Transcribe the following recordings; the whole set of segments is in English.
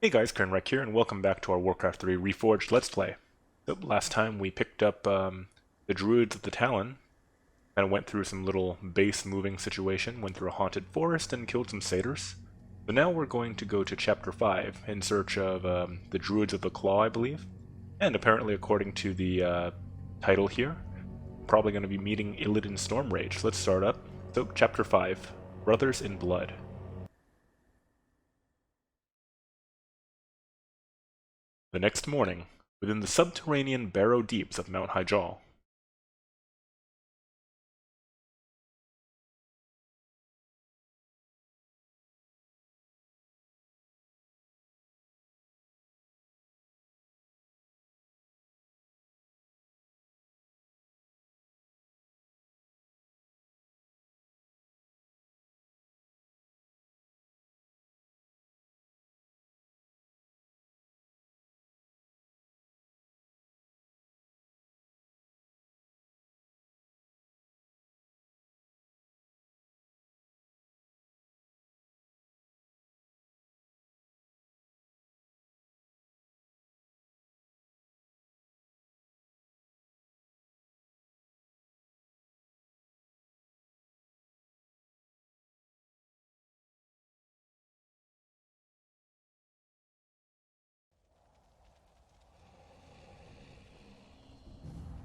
Hey guys, Kernrek here, and welcome back to our Warcraft 3 Reforged Let's Play. So last time we picked up the Druids of the Talon, and went through some little base moving situation, went through a haunted forest and killed some satyrs. So now we're going to go to Chapter 5 in search of the Druids of the Claw, I believe. And apparently according to the title here, probably going to be meeting Illidan Stormrage. So let's start up. So Chapter 5, Brothers in Blood. The next morning, within the subterranean barrow deeps of Mount Hyjal.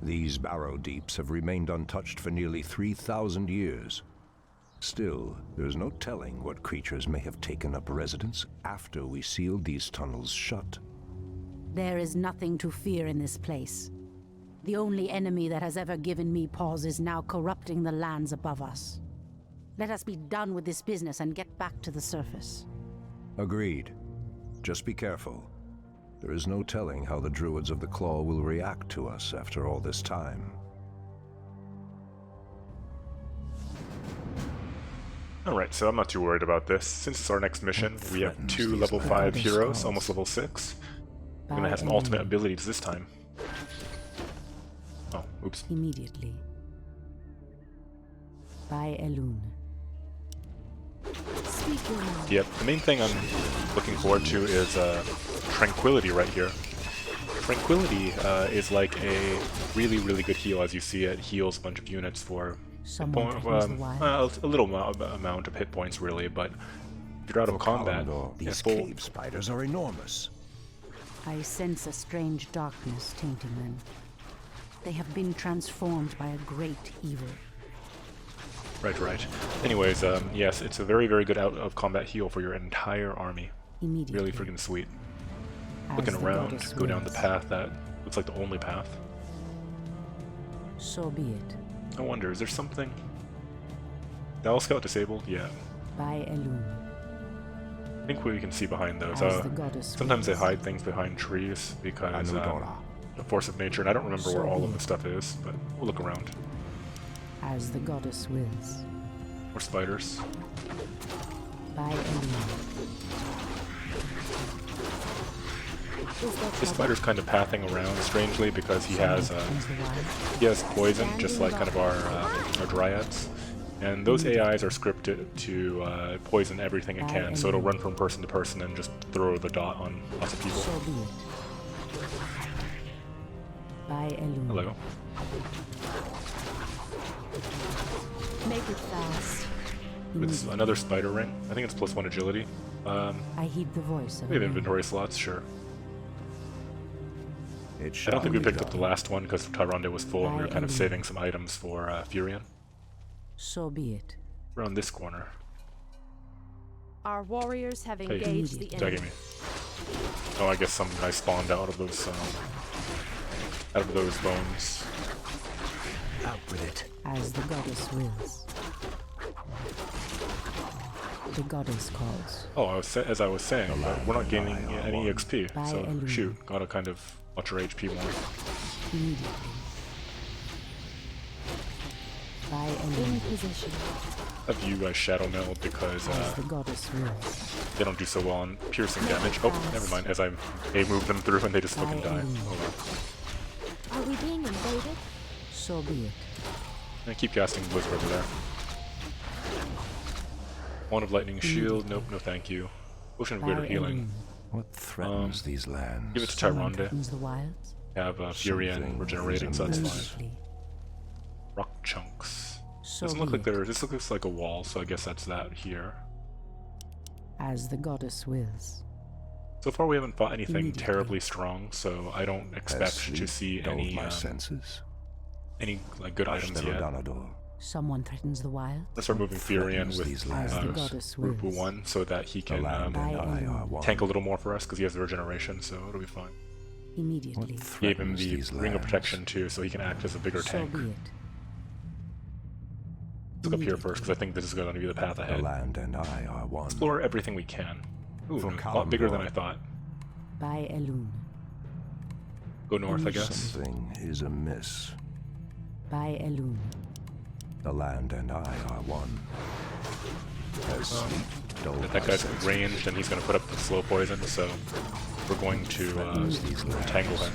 These barrow deeps have remained untouched for nearly 3,000 years. Still, there's no telling what creatures may have taken up residence after we sealed these tunnels shut. There is nothing to fear in this place. The only enemy that has ever given me pause is now corrupting the lands above us. Let us be done with this business and get back to the surface. Agreed. Just be careful. There is no telling how the Druids of the Claw will react to us after all this time. Alright, so I'm not too worried about this. Since it's our next mission, we have two level 5 heroes, almost level 6. We're gonna have some ultimate abilities this time. Oh, oops. Immediately. By Elune. Yep, the main thing I'm looking forward to is Tranquility right here. Tranquility is like a really, really good heal. As you see, it heals a bunch of units for a little amount of hit points, really, but if you're out of combat, these cave spiders are enormous. I sense a strange darkness tainting them. They have been transformed by a great evil. Right. Anyways, yes, it's a very, very good out-of-combat heal for your entire army. Really freaking sweet. Looking around, go down the path that looks like the only path. So be it. I wonder, is there something? Battle Scout disabled? Yeah. By Elune. I think we can see behind those. Sometimes they hide things behind trees because the force of nature, and I don't remember where all of the stuff is, but we'll look around. As the goddess wills. More spiders. By Elune. This spider's kind of pathing around strangely because he has poison, just like kind of our dryads. And those AIs are scripted to poison everything it can, so it'll run from person to person and just throw the dot on lots of people. So be it. By Elune. Hello. Make it fast. It's another spider ring. I think it's +1 agility. I heed the voice of we have inventory slots, sure. I don't think we picked up the last one because Tyrande was full and we were kind of saving some items for Furion. So be it. Around this corner. Our warriors have engaged the enemy. Me. Oh, I guess some guy spawned out of those bones. Out with it. As the goddess wills. The goddess calls. Oh, as I was saying, we're not gaining any EXP, so shoot, gotta kind of watch our HP more. Immediately. By in position. I have you guys Shadow Meld because the goddess wills. they don't do so well on piercing damage. Oh, never mind, as I move them through and they just fucking die. Oh well. Are we being invaded? So be it. I keep casting Blizzard over there. Wand of Lightning Shield, nope, no thank you. Potion of Greater Healing. What threatens these lands? Give it to Someone Tyrande. threatens the wilds. Have Fury and Something regenerating, is so that's amiss. fine. Rock chunks. So Doesn't look be like it, there. This looks like a wall, so I guess that's that here. as the goddess wills. So far, we haven't fought anything Immediately. terribly strong, so I don't Has expect to sleep see dulled any my senses? like good items yet. Sterodonador. Someone threatens the wilds. Let's start moving Fury in threatens with these As the lands? goddess Rupu wills. 1 so that he The can land and I By are one. tank a little more for us because he has the regeneration, so it'll be fine. Immediately. What Gave him threatens the these Ring of lands? Protection too, so he can act as a bigger So tank. be it. Let's look up here first because I think this is going to be the path The ahead. land and I are one. Explore everything we can. Ooh, For a lot bigger than Kalimdor. I thought. By Elun. Go north, I guess. Something is amiss. By Elun. The land and I are one. As sleep dulled That my guy's senses. ranged and he's going to put up the slow poison, so we're going to Threatens these lands. tangle him.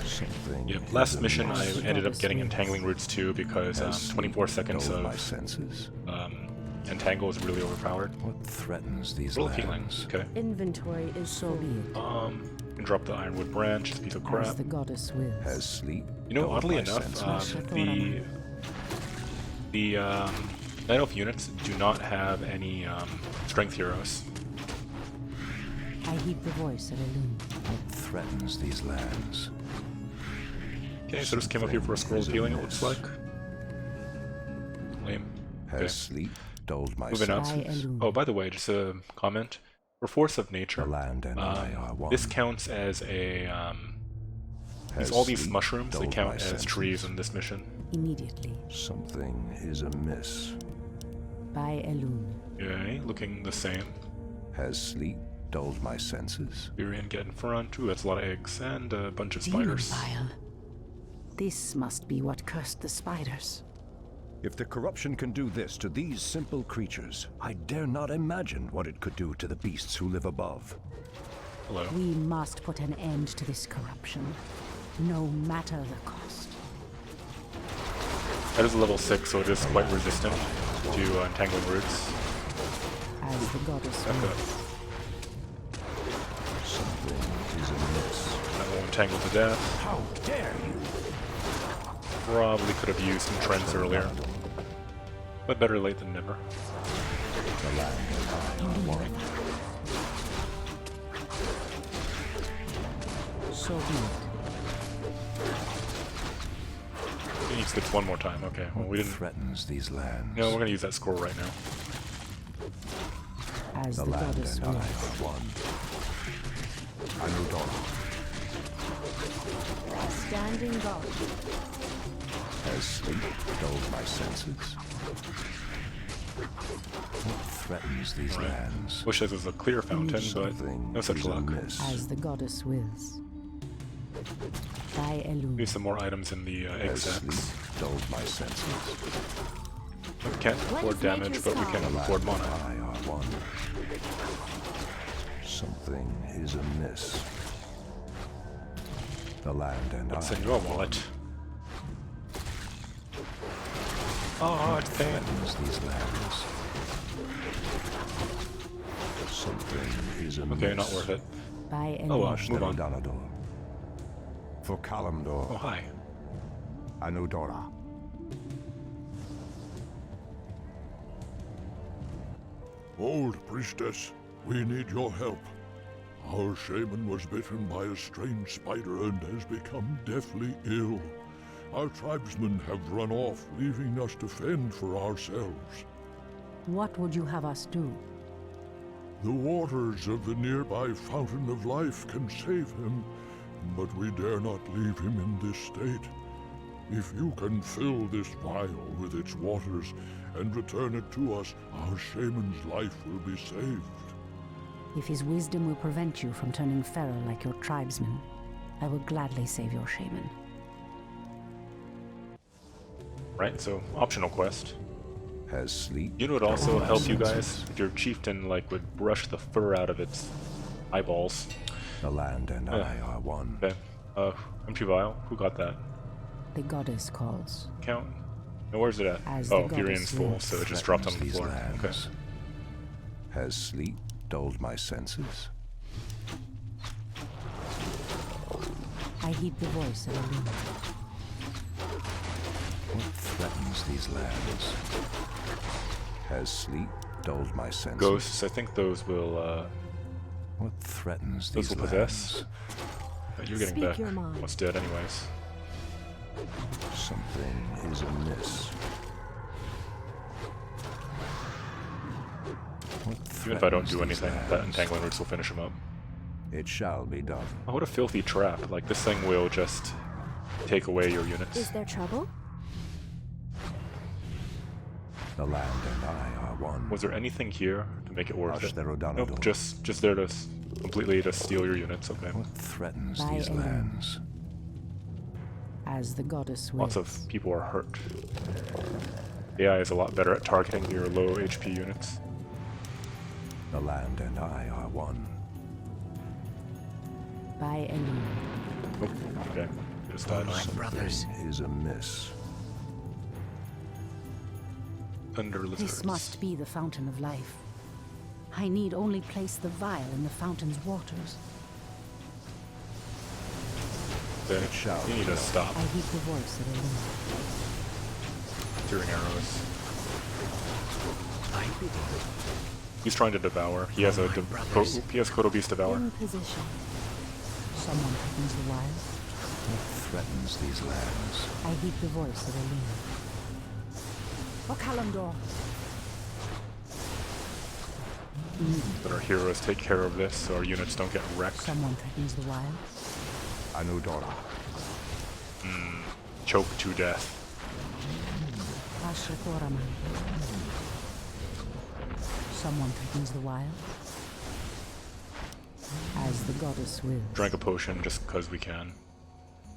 Something Yep, is last mission I amiss. ended up getting Entangling Roots too because As sleep 24 seconds dulled my of senses. Entangle is really overpowered. What threatens these Roll healing, lands? okay. Inventory is So be it. Can drop the Ironwood Branch, it's a piece of As crap. the goddess wills. Has sleep You know, dulled oddly my enough, senses? the Night Elf units do not have any strength heroes. I heed the voice of Elun. What threatens these lands? Okay, so just came up here for a scroll of healing, it looks like. Lame. Has Okay. sleep dulled my Moving up. senses? By Elun. Oh, by the way, just a comment. For Force of Nature, The land and I are one. this counts as a Has all these sleep mushrooms, they dulled count my as senses? trees in this mission. Immediately. Something is amiss. By Elun. Okay, looking the same. Has sleep dulled my senses? Furion get in front. Ooh, that's a lot of eggs and a bunch of Demon spiders. bile. This must be what cursed the spiders. If the corruption can do this to these simple creatures, I dare not imagine what it could do to the beasts who live above. Hello. We must put an end to this corruption, no matter the cost. That is a level 6, so it is quite resistant to Entangling Roots. As the goddess Back up. wills. Something is amiss. That will entangle to death. How dare you! Probably could have used some trends earlier. But better late than never. The land and I are one. So be it. He needs this one more time. Okay, well, we What didn't. threatens these lands? No, we're gonna use that scroll right now. As The the land goddess and I wills. are one. Anudon standing guard. has sleep dulled my senses. What threatens these Right. lands? Wish this was a clear fountain, but Something no such is luck. amiss. As the goddess wills. By Elun. Use some more items in the egg Has sleep sacks. dulled my senses? We can't afford is damage, nature's but we call? can afford mana. I are one. Something is amiss. The land and What's I in your wallet? Oh, it's pain. threatens these lands. Something is amiss. Okay, not worth it. By Elun. Oh well, move on. Sterodonador. For Kalimdor, Oh, hi. Anudora. Old priestess, we need your help. Our shaman was bitten by a strange spider and has become deathly ill. Our tribesmen have run off, leaving us to fend for ourselves. What would you have us do? The waters of the nearby Fountain of Life can save him, but we dare not leave him in this state. If you can fill this vial with its waters and return it to us, our shaman's life will be saved. If his wisdom will prevent you from turning feral like your tribesmen, I will gladly save your shaman. Right, so optional quest. Has sleep. You know, it also dulled my help you guys senses? if your chieftain like would brush the fur out of its eyeballs. The land and I are one. Okay. Empty vial. Who got that? The goddess calls. Count. No, where's it at? As Oh, the Furion's goddess full, wills. so it just dropped on the Threatens floor. these Okay. lands. Has sleep dulled my senses? I heed the voice of Elune. What threatens these lands? Has sleep dulled my senses? Ghosts, I think those will, What threatens those these will possess. lands? But you're getting Speak your mind. what's dead anyways. Something is amiss. What Even if I don't threatens do these anything, that lands? entangling roots will finish him up. It shall be done. Oh, what a filthy trap. Like, this thing will just take away your units. Is there trouble? The land and I are one. Was there anything here to make it worth Hush it? there, O'Donnell. Nope, just there to completely to steal your units, okay. What threatens By these Elune. lands? As the goddess wills. Lots of people are hurt. AI is a lot better at targeting your low HP units. The land and I are one. By Elune. Oh, okay. Just died. Something is amiss. Under lizards. This must be the fountain of life. I need only place the vial in the fountain's waters. Okay, shall you need to stop I heed the voice of Elune. throwing arrows. He's trying to devour. He has he has Kodo Beast Devour. In position. Someone threatens the wild. What threatens these lands? I heed the voice of Elune. O Kalimdor. But our heroes take care of this so our units don't get wrecked. Someone threatens the wild. Anudora. Choke to death. Ashrakoraman. Someone threatens the wild. As the goddess wills. Drank a potion just because we can.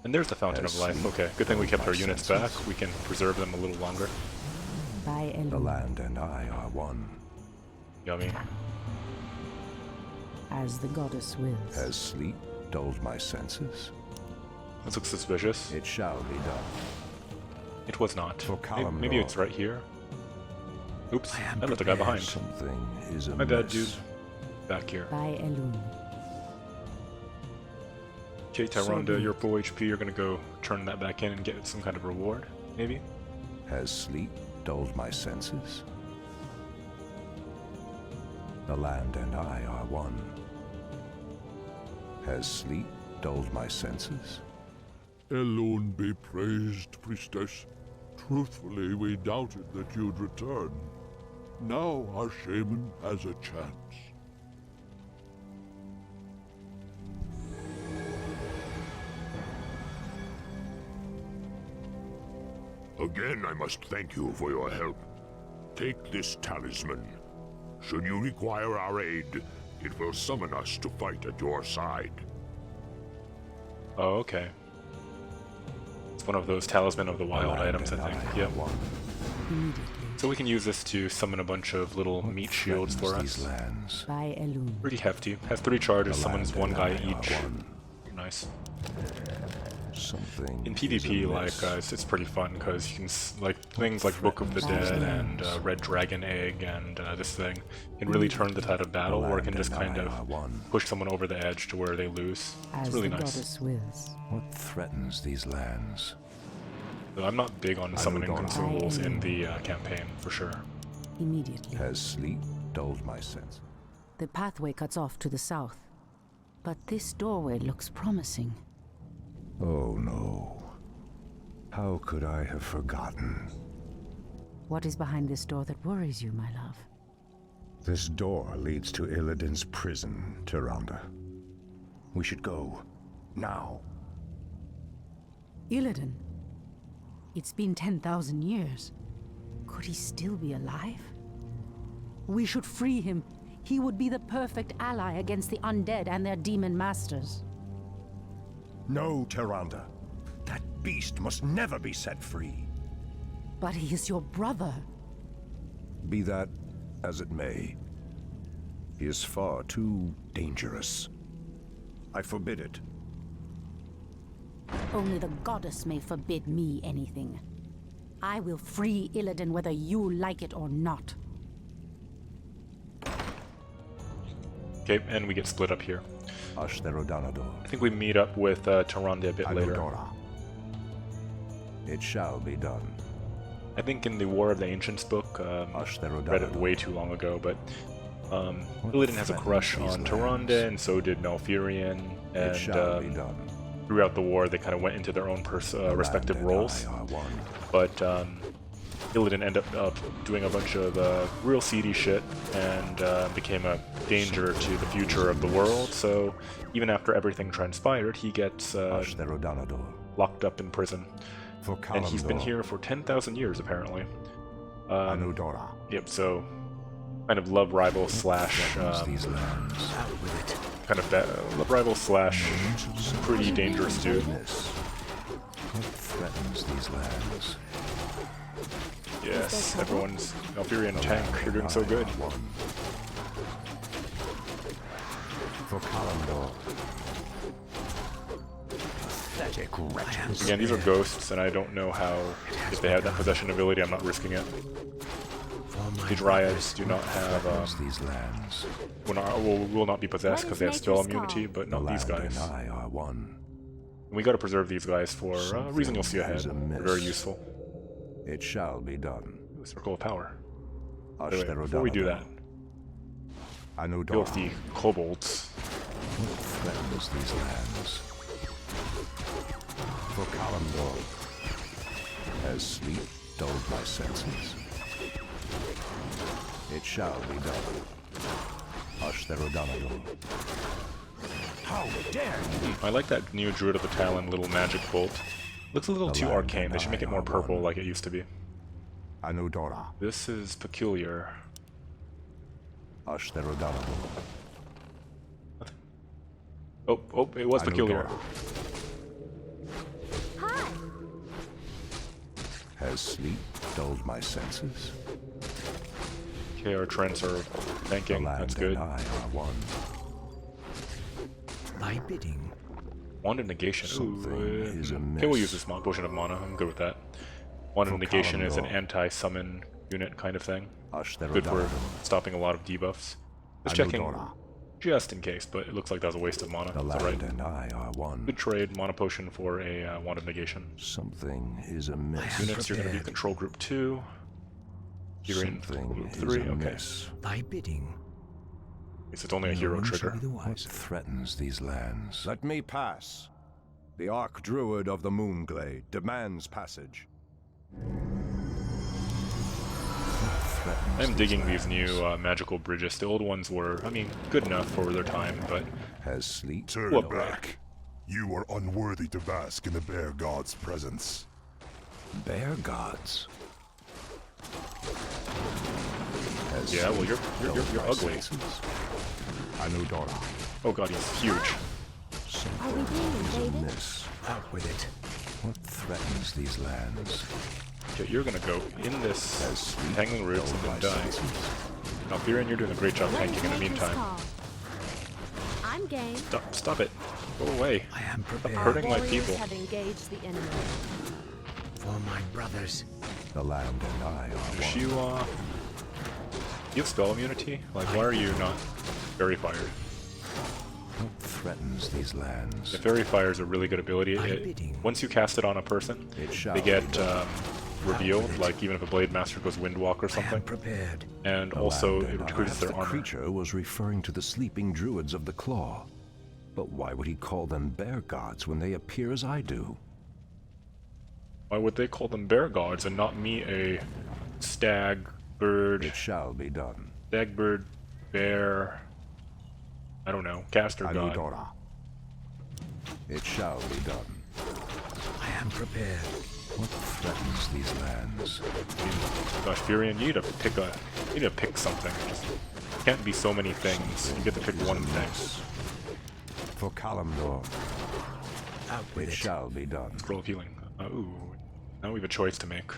And there's the Fountain of As Life. sleep Okay, good thing we kept our my units senses. back. We can preserve them a little longer. By The Elune. land and I are one. Yummy. As the goddess wills. Has sleep dulled my senses? This looks suspicious. It shall be done. It was not. For Maybe Kalimdor. it's right here. Oops, I left the guy behind. Something is amiss. My bad, dude. Back here. By Elune. Okay, Tyronda, you're full HP. You're gonna go turn that back in and get some kind of reward, maybe? Has sleep dulled my senses? The land and I are one. Has sleep dulled my senses? Elune be praised, priestess. Truthfully, we doubted that you'd return. Now our shaman has a chance. Again, I must thank you for your help. Take this talisman. Should you require our aid, it will summon us to fight at your side. Oh, okay. It's one of those Talisman of the Wild items, I think. Yep. Immediately. So we can use this to summon a bunch of little meat shields for Threatens us. these lands. By Elune. Pretty hefty. Has 3 charges, The summons land 1 guy and I are each. one. Nice. Something In is PvP, amiss. like, it's pretty fun because you can, like, things like Book of the Dead and Red Dragon Egg and this thing can really turn the tide of battle, or it can just kind of push someone over the edge to where they lose. It's As really the nice. goddess wills. What threatens these lands? So I'm not big on summoning don't- consumables in the campaign, for sure. Immediately. Has sleep dulled my sense? The pathway cuts off to the south. But this doorway looks promising. Oh no. How could I have forgotten? What is behind this door that worries you, my love? This door leads to Illidan's prison, Tyrande. We should go. Now. Illidan? It's been 10,000 years. Could he still be alive? We should free him. He would be the perfect ally against the undead and their demon masters. No, Tyrande. That beast must never be set free. But he is your brother. Be that as it may, he is far too dangerous. I forbid it. Only the goddess may forbid me anything. I will free Illidan whether you like it or not. Okay, and we get split up here. Ashtherodanador. I think we meet up with Tyrande a bit later. Anudora. It shall be done. I think in the War of the Ancients book, read it way too long ago, but Illidan has a crush on Tyrande, and so did Malfurion, and throughout the war they kind of went into their own respective roles. But Illidan ended up doing a bunch of real seedy shit and became a danger to the future of the world, so even after everything transpired, he gets locked up in prison. And he's been here for 10,000 years, apparently. Yep, so kind of love rival slash kind of love rival slash pretty dangerous dude. What threatens these lands? Yes, everyone's Malfurion tank. You're doing so good. For Kalimdor. Again, these are ghosts, and I don't know how, if they have that possession ability, I'm not risking it. The Dryads do not have, will not be possessed because they have spell immunity, but not these guys. And we gotta preserve these guys for a reason you'll see ahead. They're very useful. It shall be done. Circle of Power. Wait, before we do that, deal with the kobolds. What threatens these lands? For Kalimdor. Has sleep dulled my senses? It shall be done. Ashtherodanador. How dare you! I like that new Druid of the Talon little magic bolt. Looks a little too arcane. They should make it more purple like it used to be. Anudora. This is peculiar. Ashtherodanador. Oh, it was peculiar. Hi. Has sleep dulled my senses? Okay, our trends are tanking. That's good. I are one. My bidding. Wand of Negation. Is amiss. Okay, we'll use this potion of mana. I'm good with that. Wand of Negation is an anti-summon unit kind of thing. Good for stopping a lot of debuffs. Just checking, just in case, but it looks like that was a waste of mana. The That's land alright. and I are one. Good trade, mana potion for a Wand of Negation. Something is amiss. Units, you're going to be Control Group 2. You're in Group 3, okay. Thy bidding. So it's only a hero trigger. What threatens these lands? Let me pass. The Archdruid of the Moonglade demands passage. I'm digging these new magical bridges. The old ones were, I mean, good enough for their time, but... Has sleep Turn What back. You are unworthy to bask in the Bear God's presence. Bear gods? Yeah, well, you're ugly. Anudora. Oh god, he's huge. Are we being invaded? Out with it. What threatens these lands? Okay, you're gonna go in this Tangling Roots and then die. Now, Biren, you're doing a great job tanking in the meantime. I'm game. Stop it. Go away. I am Stop prepared. hurting my Warriors people. have engaged the enemy. For my brothers. The land and I are Does one. you have spell immunity? Like, why are you not Fairy Fired? What threatens these lands? The Fairy Fire is a really good ability. Once you cast it on a person, they get revealed, like even if a Blade Master goes Windwalk or I am something. prepared. And also, it decreases their The armor. creature was referring to the sleeping druids of the Claw. But why would he call them bear gods when they appear as I do? Why would they call them bear gods and not me a stag, bird, It shall be done. stag, bird, bear, I don't know, caster god? Anudora. It shall be done. I am prepared. What threatens these lands? I mean, gosh, Furion, you need to pick something. Just can't be so many things. You get to pick one thing. For Kalimdor, Out with it it. shall be done. Scroll of healing. Ooh, now we have a choice to make.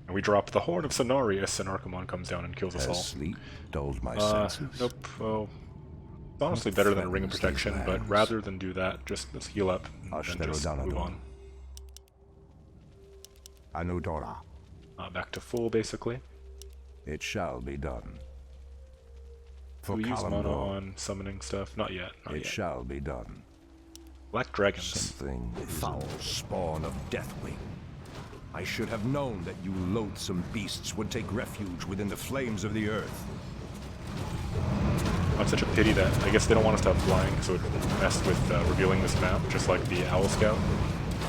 And we drop the Horn of Cenarius, and Archimon comes down and kills us Has all. sleep dulled my senses? Nope. Well, it's honestly better than a Ring of Protection, but rather than do that, just let's heal up and then just move on. Anudora, Back to full, basically. it shall be done. For Do we use mana Kalimdor, on summoning stuff? Not yet. Not it yet. shall be done. Black dragons. Something foul spawn of Deathwing. I should have known that you loathsome beasts would take refuge within the flames of the earth. Oh, it's such a pity that I guess they don't want us to have flying, so it would mess with revealing this map, just like the Owl Scout.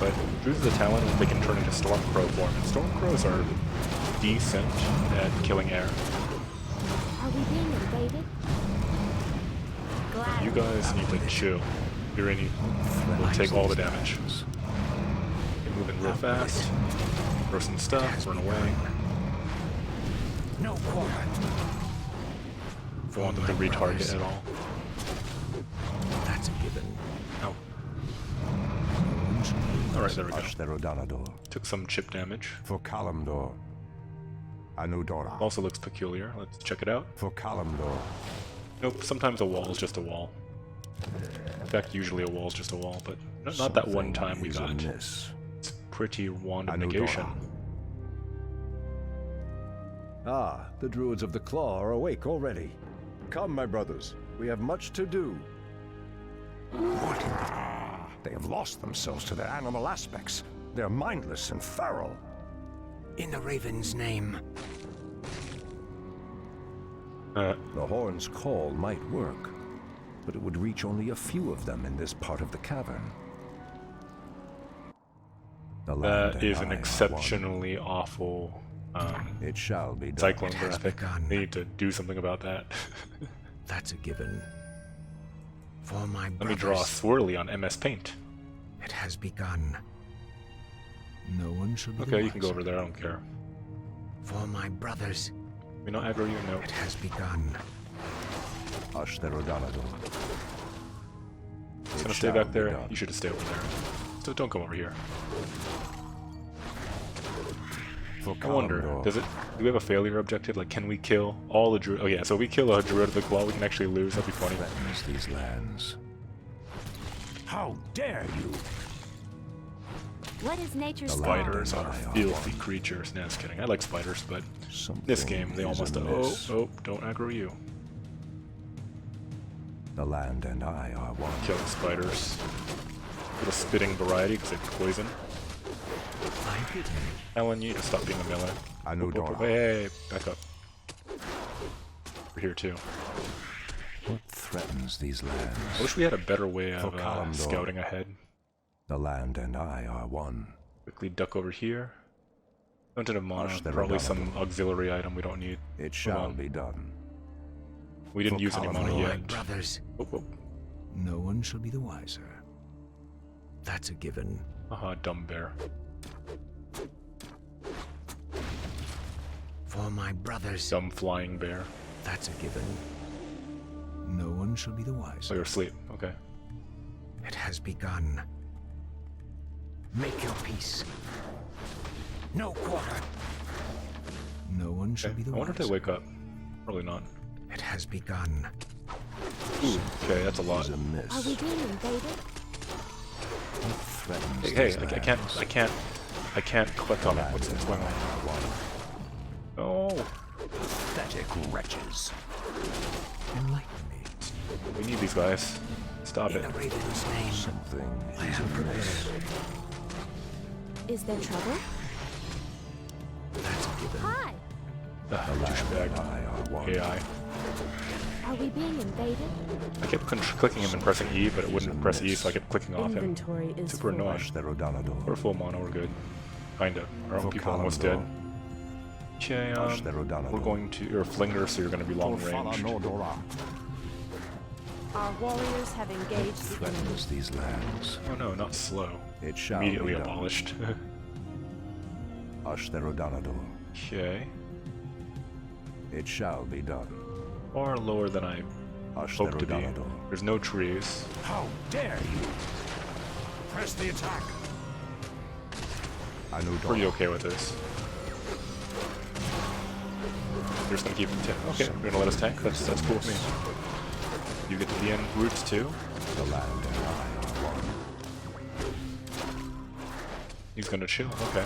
But Druids of the Talon, they can turn into Stormcrow form, and Stormcrows are decent at killing air. Are we being invaded? Glad You guys need to chill. You're in. We'll take all the damage. Get moving real fast. Throw some stuff. Run away. No quarter. Don't want them to retarget at all. That's a given. Oh. Alright, there we go. Ashtherodanador. Took some chip damage. For Kalimdor. Anudora. Also looks peculiar. Let's check it out. For Kalimdor. Nope, sometimes a wall is just a wall. In fact, usually a wall is just a wall, but not that one time we got. Amiss. It's pretty wand of Anudora. negation. Ah, the Druids of the Claw are awake already. Come, my brothers. We have much to do. They have lost themselves to their animal aspects. They're mindless and feral. In the Raven's name. The horn's call might work, but it would reach only a few of them in this part of the cavern. The land That and is an I are exceptionally awful one. It shall be done. cyclone It has graphic. begun. They need to do something about that. That's a given. For my Let brothers. me draw a swirly on MS Paint. It has begun. No one shall be Okay, the you can go wiser. over there, I don't care. For my brothers, We not aggro you? No. it has begun. Ashtherodanador. It's gonna stay back there. You should just stay over there. So don't come over here. For I wonder, Kalimdor. do we have a failure objective? Like, can we kill all the Druid? Oh yeah, so if we kill a Druid of the Claw, we can actually lose. That'd be funny. Threatens these lands. How dare you! What is nature's law? Spiders are I are filthy creatures. Nah, just kidding. I like spiders, but Something this game, they is almost... amiss. Oh, don't aggro you. The land and I are one. Killing spiders. Little spitting variety, because they poison. I pity. Ellen, you need to stop being a melee. Anudora. Hey, back up. We're here too. What threatens these lands? I wish we had a better way For of Kalimdor. scouting ahead. The land and I are one. Quickly duck over here. Mountain of Mana, Ashtherodanador. probably some auxiliary item we don't need. It shall on. be done. We didn't For use any mana Kalimdor. My yet. brothers, Oh, oh. no one shall be the wiser. That's a given. Haha, dumb bear. For my brothers, Dumb flying bear. that's a given. No one shall be the Oh, wiser. you're asleep. Okay. It has begun. Make your peace. No quarter. No one shall be Okay. the I wonder if they wiser. wake up. Probably not. It has begun. Ooh, okay, that's a lot. Is amiss. Are we being invaded? What threatens Hey, these lands? I can't click on it. What's going on? One. Oh, Pathetic wretches. Enlighten me. we need these guys. Stop In it. the Raven's name, Something I is am amiss. prepared. Is there trouble? That's a given. Hi! The land Douchebag. and I are one. AI. Are we being invaded? I kept clicking him and pressing E, but it wouldn't press E, so I kept clicking off him. Inventory is Super full. annoying. Ashtherodanador. We're full mono, we're good. Kinda. Our own For people are almost Kalimdor. dead. Okay, Ashtherodanador. we're going to... You're a flinger, so you're going to be long range. Our warriors have engaged the enemy. Threatens these lands. Oh no, not slow. It shall Immediately be done. abolished. Ashtherodanador. Okay. It shall be done. Far lower than I hoped to be. Ashtherodanador. There's no trees. How dare you! Press the attack! Anudora. Pretty okay with this. They're just gonna keep it. Okay, they're gonna let us tank. That's cool with me. You get to the end roots too. The land and I are one. He's gonna chill. Okay.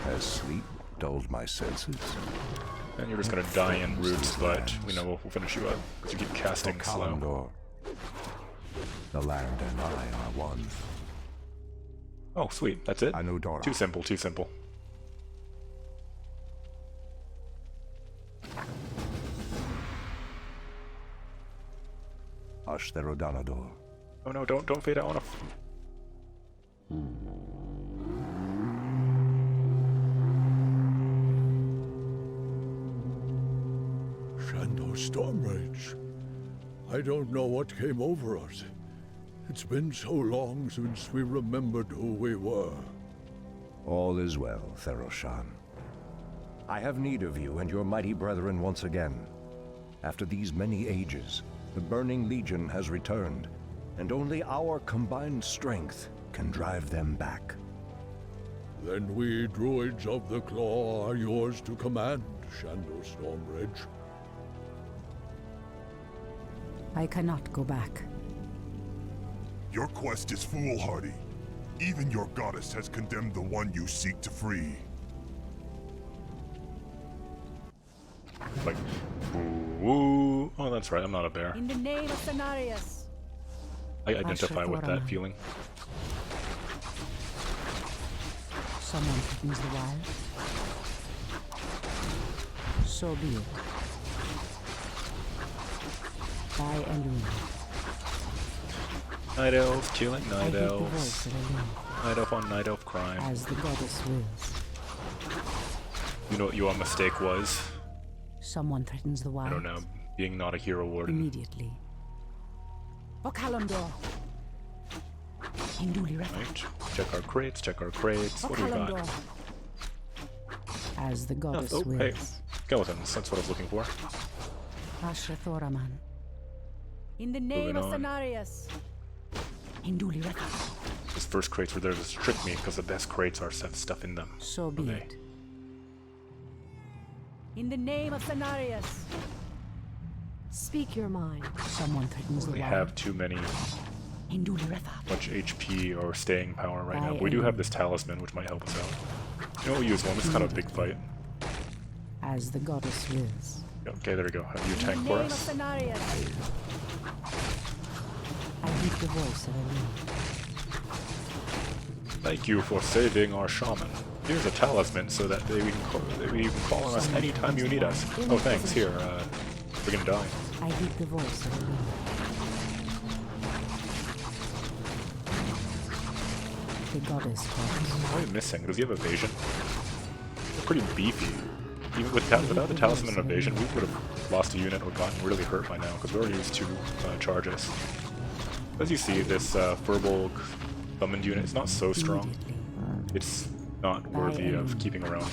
Has sleep dulled my senses? And you're just gonna die in roots, but we know we'll finish you up because you keep casting slow. Kalimdor. The land and I are one. Oh, sweet. That's it? Anudora. Too simple, too simple. Ashtherodanador. Oh no, don't fade out on a... Shandor Stormrage. I don't know what came over us. It's been so long since we remembered who we were. All is well, Theroshan. I have need of you and your mighty brethren once again. After these many ages, the Burning Legion has returned, and only our combined strength can drive them back. Then we druids of the Claw are yours to command, Shandor Stormrage. I cannot go back. Your quest is foolhardy. Even your goddess has condemned the one you seek to free. Like, ooh. Oh, that's right, I'm not a bear. In the name of Cenarius. I identify with that feeling. Someone threatens the wild. So be it. By Elune. Night elves killing I night heed the elves. voice of Elune, Night elf on night elf crime. as the goddess wills. You know what your mistake was? Someone threatens the wild. I don't know. Being not a hero warden. Immediately. For Kalimdor. Hinduli Refa. Right. Check our crates, check our crates. For What do we got? Kalimdor. As the goddess Oh, hey. wills. Skeletons, that's what I was looking for. Asher Thoraman. In the name Moving of on. Cenarius. Hinduli Refa. Those first crates were there to trick me because the best crates have stuff in them. So be Okay. it. In the name of Cenarius. Speak your mind. Someone threatens the We wild. have too many Hinduli Refa. much HP or staying power right now. We do have this talisman, which might help us out. You know, we'll use one. It's kind of a big fight. As the goddess wills. Okay, there we go. Have you In the tank name for of us? Cenarius. I heed the voice of Elune. Thank you for saving our shaman. Here's a talisman so that you can call on us anytime you need us. Oh, thanks. Here, we're gonna die. I heed the voice of Elune. The goddess calls. What are we missing? Does he have evasion? They're pretty beefy. Even without the talisman and evasion, we would have lost a unit or gotten really hurt by now, because we already used 2 charges. As you see, this Furbolg summoned unit is not so strong. Immediately. It's not worthy of keeping around.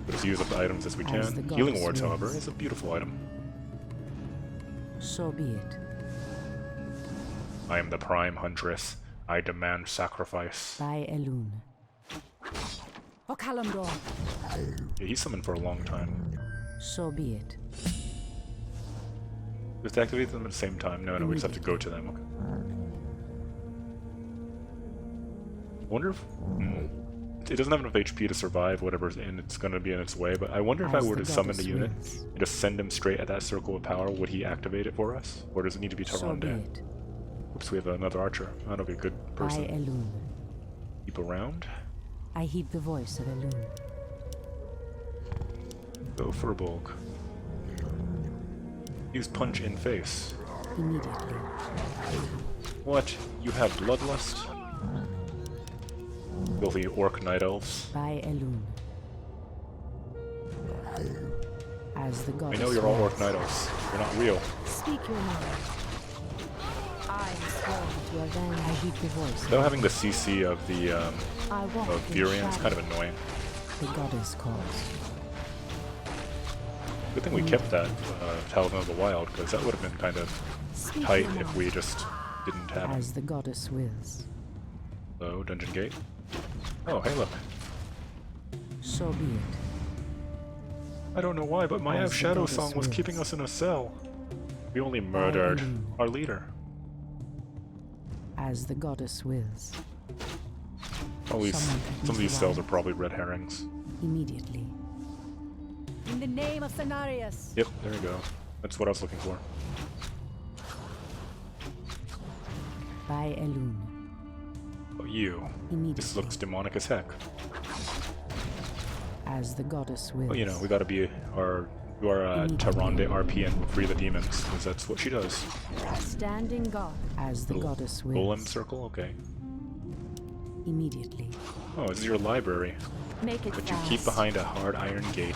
Let's use up the items as we can. the Healing goddess wards, however, wills. is a beautiful item. So be it. I am the Prime Huntress. I demand sacrifice. By Elune. For Kalimdor. Yeah, he's summoned for a long time. So be it. Just activate them at the same time. No, we just have to go to them. Okay. I wonder if... It doesn't have enough HP to survive whatever's in it's going to be in its way, but I wonder if I As were the to summon the goddess unit wills. and just send him straight at that circle of power, would he activate it for us? Or does it need to be So Taronde? be it. Oops, we have another archer. That'll be a good By person. Elune. Keep around. I heed the voice of Elune. Go for a bulk. Use punch in face. Immediately. What? You have bloodlust? Filthy orc night elves. By Elune. As the I goddess know you're all wills. orc night elves. You're not real. Speak your mind. I am sworn to avenge. I heed the voice. Though having the CC of the I walk of in Virion is shadow. kind of annoying. The goddess calls. Good thing we kept that Talisman of the Wild, because that would have been kind of Speak tight your if mind. we just didn't have him. As the goddess wills. Hello, Dungeon Gate. Oh, hey look. So be it. I don't know why, but Mayav As the Shadow goddess Song was wills. keeping us in a cell. We only murdered Elune. our leader. As the goddess wills. All these, Someone some of these the cells are wild. probably red herrings. Immediately. In the name of Cenarius. Yep, there we go. That's what I was looking for. By Elune. Oh, you. Immediately. This looks demonic as heck. As the goddess wills. Well, you know, we gotta be our Tyrande RP and free the demons, because that's what she does. Standing guard. As the Little goddess wills. golem circle? Okay. Immediately. Oh, this is your library. Make it But you fast. keep behind a hard iron gate.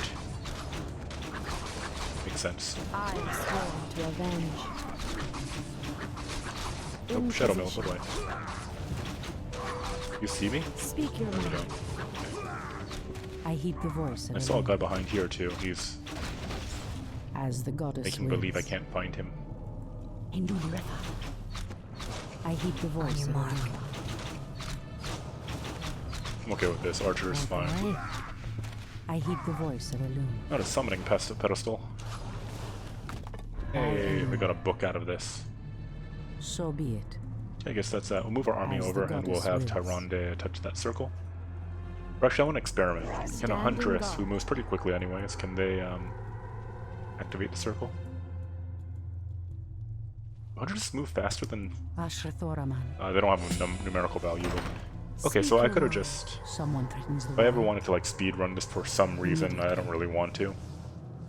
Makes sense. I am sworn to avenge. Oh, Shadow Mill, what do I? You see me? Speak your No, you mind. don't. I heed the voice of I saw a Elune. guy behind here too. He's As the goddess making wills. believe I can't find him. Into the river. I heed the voice your of mark. Elune. I'm okay with this. Archer is fine. I heed the voice of Elune. Not a summoning pedestal. Hey, we got a book out of this. So be it. I guess that's that. We'll move our army As the over and we'll have goddess wills. Tyrande touch that circle. Or actually, I want to experiment. Can a Standing huntress, guard. who moves pretty quickly anyways, can they activate the circle? Huntress move faster than... Ashrathoraman. they don't have a numerical value, but... Okay, so I could have just... Someone threatens the If I ever wild. wanted to like speed run this for some reason, I don't really want to.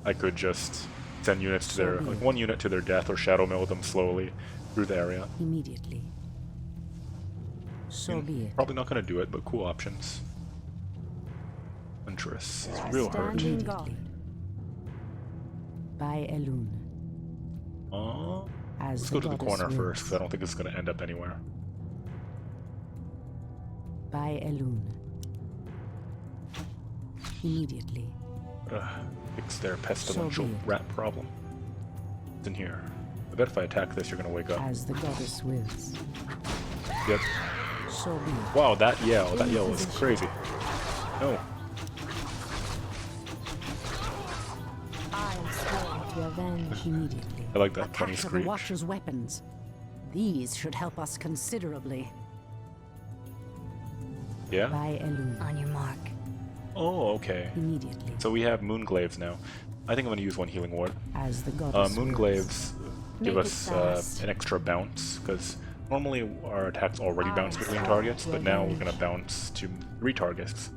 I could just send units to their... like one unit to their death or shadow mill them slowly through the area. Immediately. So be it. Probably not gonna do it, but cool options. Huntress is real hurt. Standing guard. By Elune. As Let's go to the goddess corner wills. first, because I don't think it's gonna end up anywhere. By Elune. Immediately. Fix their pestilential be it. rat problem. It's in here. I bet if I attack this, you're gonna wake up. As the goddess wills. Yep. So be it. Wow, that yell was crazy. No. I am sworn to avenge. Immediately. I like that A funny catch of the screech. Watcher's weapons. These should help us considerably. Yeah? By Elune. On your mark. Oh, okay. Immediately. So we have Moonglaves now. I think I'm gonna use one healing ward. As the goddess wills. Moonglaves give Make it us fast. an extra bounce, because normally our attacks already I bounce between swear targets, to but now we're avenge. gonna bounce to 3 targets.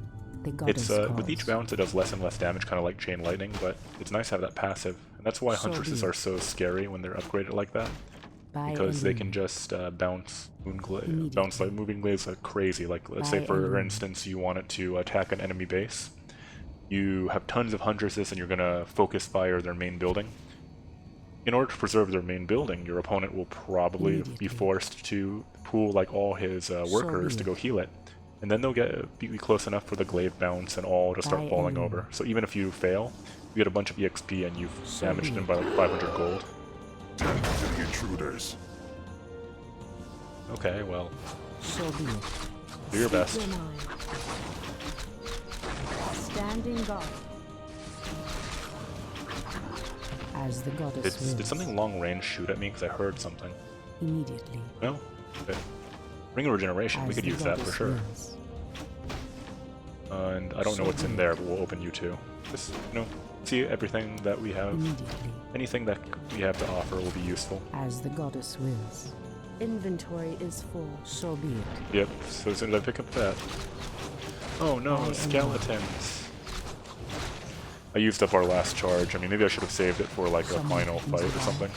The goddess It's with each calls. bounce it does less and less damage, kind of like chain lightning, but it's nice to have that passive. And that's why So huntresses be are it. so scary when they're upgraded like that, By because they Elune. can just bounce Immediately. bounce like moving glaives like crazy. Like let's say By for Elune. instance you wanted to attack an enemy base, you have tons of huntresses and you're gonna focus fire their main building. In order to preserve their main building, your opponent will probably be Immediately. forced to pool like all his workers be to it. go heal it. And then they'll be close enough for the glaive bounce and all to start By falling Elune. over. So even if you fail, you get a bunch of EXP and you've So damaged be them it. by like 500 gold. Tend to the intruders. Okay, well, So be it. do your best. Your mind. Standing guard. As the goddess wills. Did something long range shoot at me? Because I heard something. Immediately. No? Okay. Ring of Regeneration, we As could the use that for goddess sure. wills. And I don't know So what's in be there, but we'll open you too. Just, see everything that we have. Immediately. Anything that we have to offer will be useful. As the goddess wills. Inventory is full. So be it. Yep, so as soon as I pick up that... Oh no, I am skeletons! I used up our last charge. I mean, maybe I should have saved it for like a Someone final threatens fight the or something.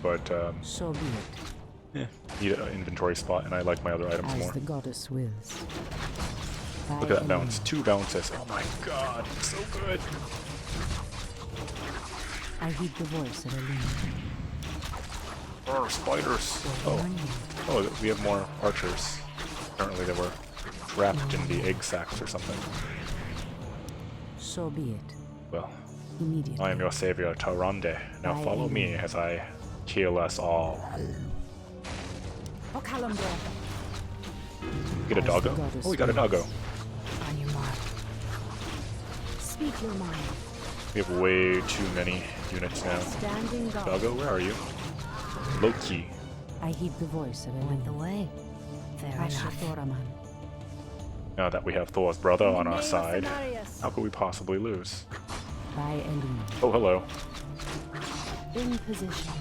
But, So be it. need an inventory spot, and I like my other items As more. the goddess wills. Look at that bounce. 2 bounces. Oh my god, so good! I heed the voice of Elune. Oh, spiders! Oh, we have more archers. Apparently they were trapped in the egg sacs or something. So be it. Well, Immediately. I am your savior, Tyrande. Now I follow am- me as I kill us all. Oh, Calamdor. Get a As the doggo? goddess Oh, we got a wills. doggo. On your mark. Speak your mind. We have way too many units now. Standing guard. Doggo, where are you? Loki. I heed the voice of Point the Elune. way. Fair enough. Ashrathoraman. Now that we have Thor's brother on our Name of side, Cenarius. how could we possibly lose? By Elune. Oh, hello. In position.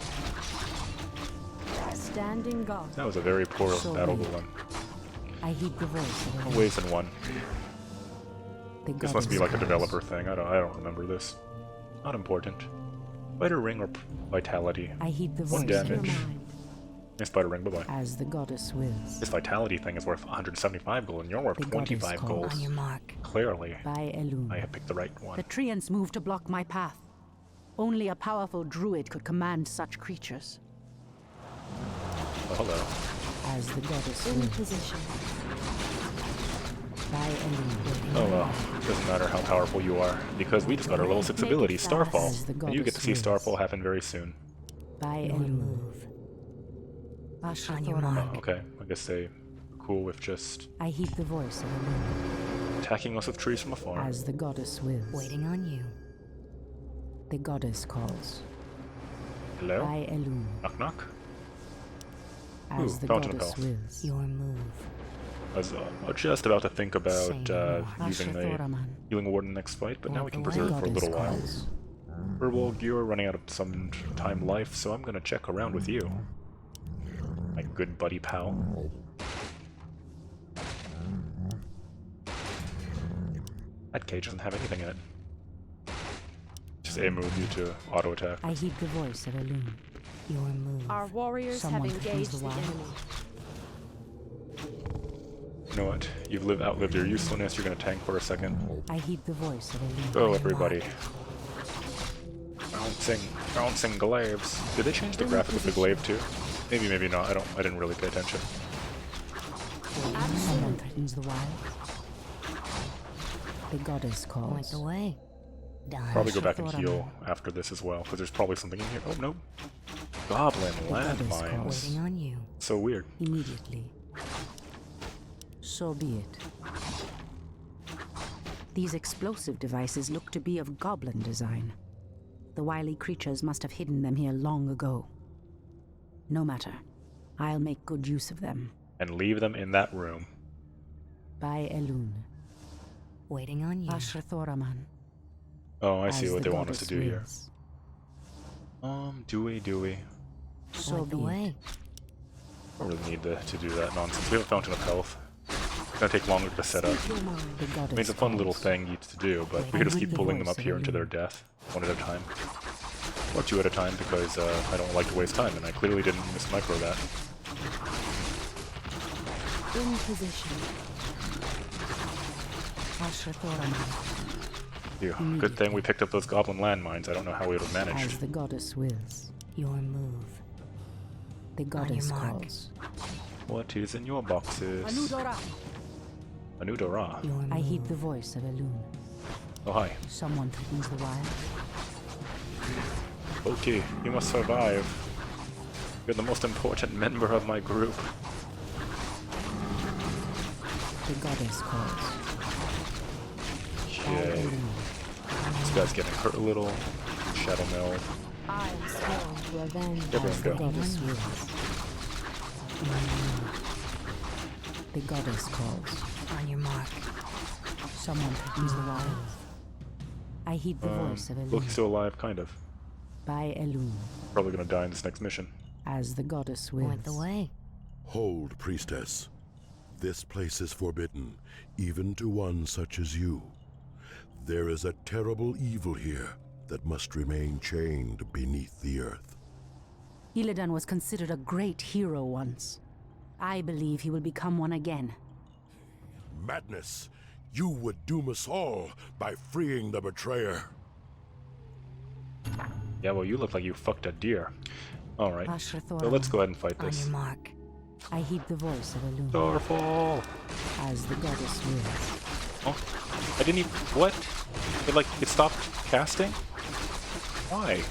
Standing guard. That was a very poor So battle weak. one. I heed the voice of Elune. Always in one. The This must be goddess like a calls. developer thing. I don't remember this. Not important. Spider ring or vitality. I heed the One voice of damage. Elune. Yeah, spider ring, bye-bye. As the goddess wills. This vitality thing is worth 175 gold, and you're worth The goddess 25 calls. gold. On your mark. Clearly, By Elune. I have picked the right one. The treants move to block my path. Only a powerful druid could command such creatures. Oh, hello. As the goddess In wills. position. By Elune. Oh well, doesn't matter how powerful you are, because we just got our level 6 Make it ability, fast. Starfall. As the And you get to see goddess Starfall happen very soon. By Your Elune. move. On your Ash'Thorama. mark. Oh, okay, I guess they are cool with just I heed the voice of Elune. attacking us with trees from afar. As the goddess wills. Waiting on you. The goddess calls. Hello? By Elune. Knock knock? As Ooh, the Fountain of goddess Health. wills. Your move. I was just about to think about using the Ash'Thorama. healing ward in the next fight, but now we can The preserve for a goddess little while. calls. Herbal gear running out of some time life, so I'm gonna check around with you. My good buddy pal. That cage doesn't have anything in it. Just A move you to auto attack. I heed the voice of Elune. Your move. Our warriors Someone have comes engaged the the wild. enemy. You know what? You've outlived your usefulness, you're gonna tank for a second. I heed the voice of Elune. Go everybody. Bouncing glaives. Did they change the graphic of the glaive too? Maybe, maybe not. I didn't really pay attention. Someone threatens the wild. The goddess Point calls. the way. Done. Probably go back and Ash'Thorama. heal after this as well, because there's probably something in here. Oh, no. Goblin goddess landmines. calls. Waiting on you. So weird. Immediately. So be it. These explosive devices look to be of goblin design. The wily creatures must have hidden them here long ago. No matter. I'll make good use of them. And leave them in that room. By Elune. Waiting on you. Ash'Thorama. Oh, I see As what the they want us to goddess do here. wills. Do we? So Point the be it. way. Don't really need to do that nonsense. We have a Fountain of Health. It's gonna take longer to set up. Speak your mind. The goddess I mean, it's a fun little calls. thing to do, but we could just keep The pulling them voice up of here into their Elune. death, one at a time. Or two at a time, because I don't like to waste time, and I clearly didn't mismicro that. In position. Ash'Thorama. Phew, good thing we picked up those goblin landmines. I don't know how we would have managed. As the goddess wills. Your move. The goddess mark. calls. What is in your boxes? Anudora. Anudora. Your move. I heed the voice of Elune. Oh, hi. Someone threatens the wild. Okay, you must survive. You're the most important member of my group. The goddess calls. By Okay. Elune. This guy's getting hurt a little. Shadow Mill. I am sworn to avenge. Everyone As the go. goddess wills. The goddess calls. On your mark. Someone threatens the wild. I heed the voice of Loki's Elune. still alive, kind of. By Elune. Probably gonna die in this next mission. As the goddess wills. Point the way. Hold, priestess. This place is forbidden, even to one such as you. There is a terrible evil here that must remain chained beneath the earth. Illidan was considered a great hero once. I believe he will become one again. Madness! You would doom us all by freeing the betrayer. Yeah, well, you look like you fucked a deer. Alright. Ash'Thorama. So let's go ahead and fight On this. your mark. I heed the voice of Elune. Starfall! As the goddess wills. Oh, I didn't even. What? It stopped casting? Why?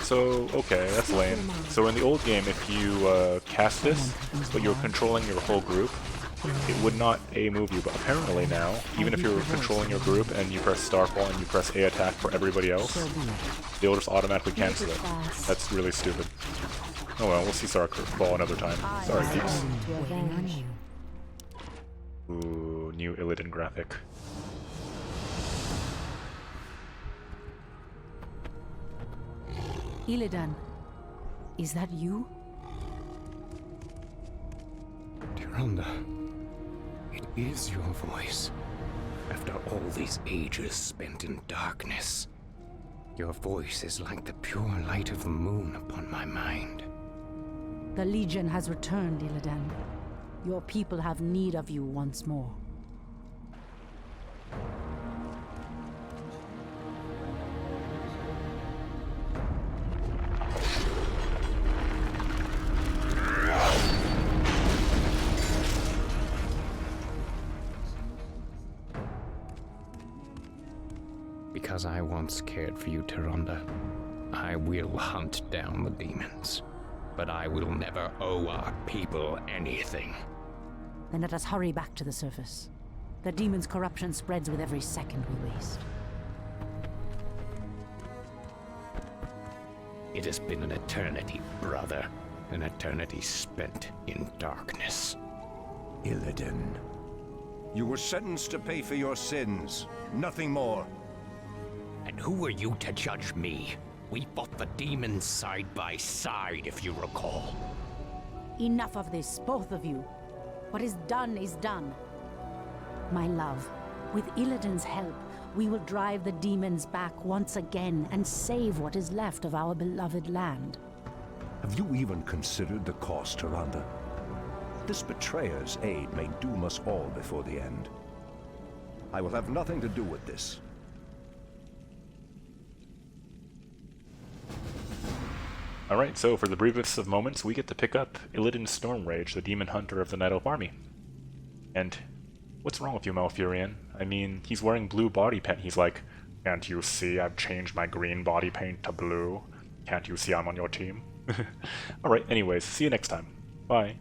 So, okay, that's lame. So in the old game, if you cast this, but you're controlling your whole group, it would not A move you, but apparently now, even if you're controlling your group and you press Starfall and you press A attack for everybody else, So be it. they'll just automatically cancel it. fast. That's really stupid. Oh well, we'll see Starfall another time. Sorry, peeps. To Waiting on avenge. you. Ooh, new Illidan graphic. Illidan, is that you? Tyrande, it is your voice. After all these ages spent in darkness, your voice is like the pure light of the moon upon my mind. The Legion has returned, Illidan. Your people have need of you once more. Because I once cared for you, Tyrande, I will hunt down the demons. But I will never owe our people anything. Then let us hurry back to the surface. The demon's corruption spreads with every second we waste. It has been an eternity, brother. An eternity spent in darkness. Illidan, you were sentenced to pay for your sins, nothing more. And who are you to judge me? We fought the demons side by side, if you recall. Enough of this, both of you. What is done is done. My love, with Illidan's help, we will drive the demons back once again and save what is left of our beloved land. Have you even considered the cost, Tyrande? This betrayer's aid may doom us all before the end. I will have nothing to do with this. Alright, so for the briefest of moments, we get to pick up Illidan Stormrage, the demon hunter of the Night Elf army. And what's wrong with you, Malfurion? I mean, he's wearing blue body paint. He's like, can't you see I've changed my green body paint to blue? Can't you see I'm on your team? Alright, anyways, see you next time. Bye.